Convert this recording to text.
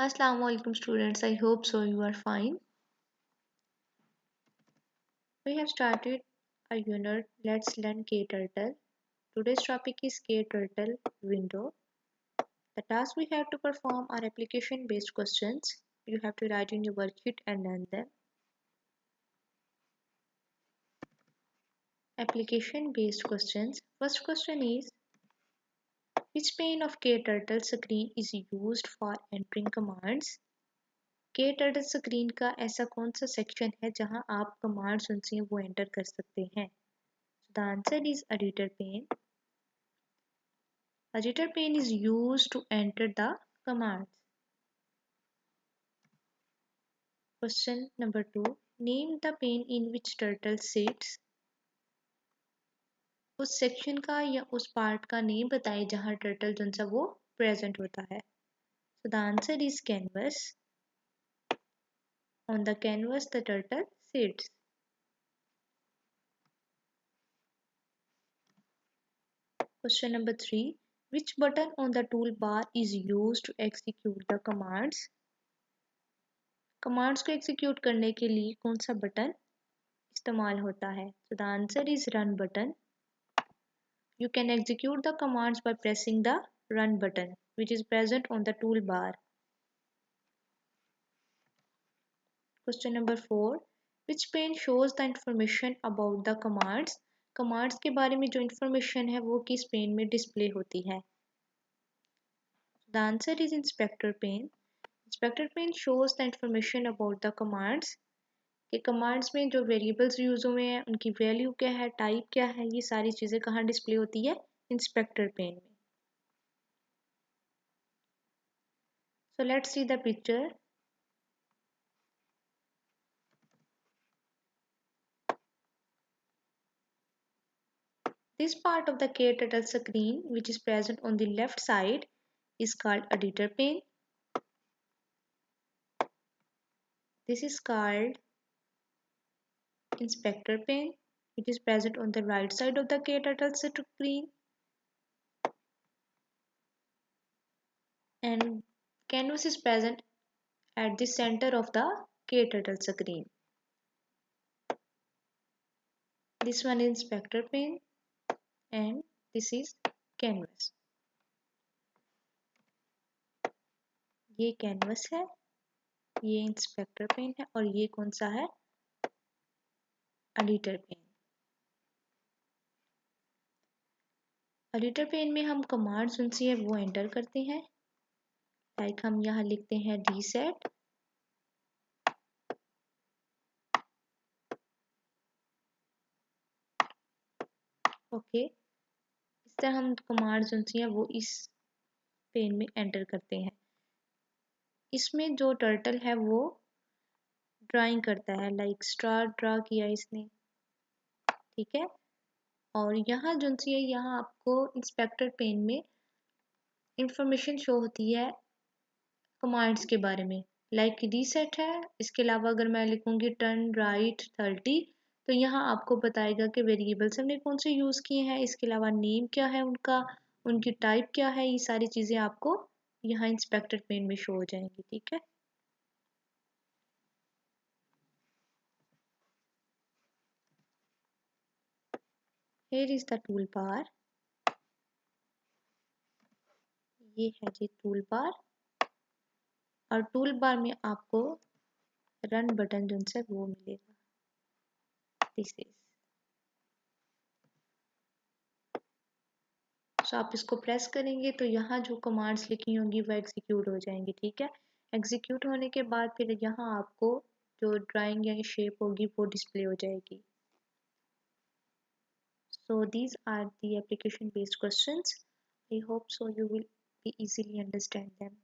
Assalamu alaikum students. I hope so you are fine. We have started a unit Let's Learn KTurtle. Today's topic is KTurtle window. The tasks we have to perform are application based questions. You have to write in your worksheet and learn them. Application based questions. First question is, which pane of KTurtle screen is used for entering commands? KTurtle screen का ऐसा कौन सा section है जहां आप commands उनसे वो enter कर सकते हैं? The answer is editor pane. Editor pane is used to enter the commands. Question number 2. Name the pane in which turtle sits. उस सेक्शन का या उस पार्ट का नेम बताएं जहां टर्टल जो सा वो प्रेजेंट होता है. So the answer is canvas. On the canvas the turtle sits. Question number 3. Which button on the toolbar is used to execute the commands? Commands को एग्जीक्यूट करने के लिए कौन सा बटन इस्तेमाल होता है? So the answer is run button. You can execute the commands by pressing the run button, which is present on the toolbar. Question number 4. Which pane shows the information about the commands? Commands के बारे में जो information है वो किस pen में display होती है? The answer is inspector pane. Inspector pane shows the information about the commands. कि कमांड्स में जो वेरिएबल्स यूज हुए हैं उनकी वैल्यू क्या है, टाइप क्या है, ये सारी चीज़ें कहाँ डिस्प्ले होती है? इंस्पेक्टर पेन में. So let's see the picture. This part of the KTurtle screen which is present on the left side is called editor pane. This is called inspector pane which is present on the right side of the KTurtle screen. And canvas is present at the center of the KTurtle screen. This one is inspector pane and this is canvas. ये canvas है, ये inspector pen है और ये कौन सा है? Editor pen. Editor pen में हम कमांड्स उनसे है वो एंटर करते हैं. लाइक हम यहाँ लिखते हैं रीसेट. ओके, इस तरह हम कमांड्स उनसे है वो इस पेन में एंटर करते हैं. इसमें जो टर्टल है वो ड्राइंग करता है, लाइक स्टार ड्रा किया इसने, ठीक है. और यहाँ जो सी है यहाँ आपको इंस्पेक्टर पेन में इंफॉर्मेशन शो होती है कमांड्स के बारे में. लाइक रीसेट है, इसके अलावा अगर मैं लिखूंगी टर्न राइट 30 तो यहाँ आपको बताएगा कि वेरिएबल्स हमने कौन से यूज़ किए हैं, इसके अलावा नेम क्या है उनका, उनकी टाइप क्या है, ये सारी चीज़ें आपको यहाँ इंस्पेक्टर पेन में शो हो जाएंगी. ठीक है. Here is the toolbar. ये है जी टूल बार और टूल बार में आपको रन बटन जो है वो मिलेगा. This is. सो आप इसको प्रेस करेंगे तो यहाँ जो कमांड्स लिखी होंगी वो एग्जीक्यूट हो जाएंगी. ठीक है. एग्जीक्यूट होने के बाद फिर यहाँ आपको जो ड्राइंग या शेप होगी वो डिस्प्ले हो जाएगी. So these are the application based questions. I hope so you will be easily understand them.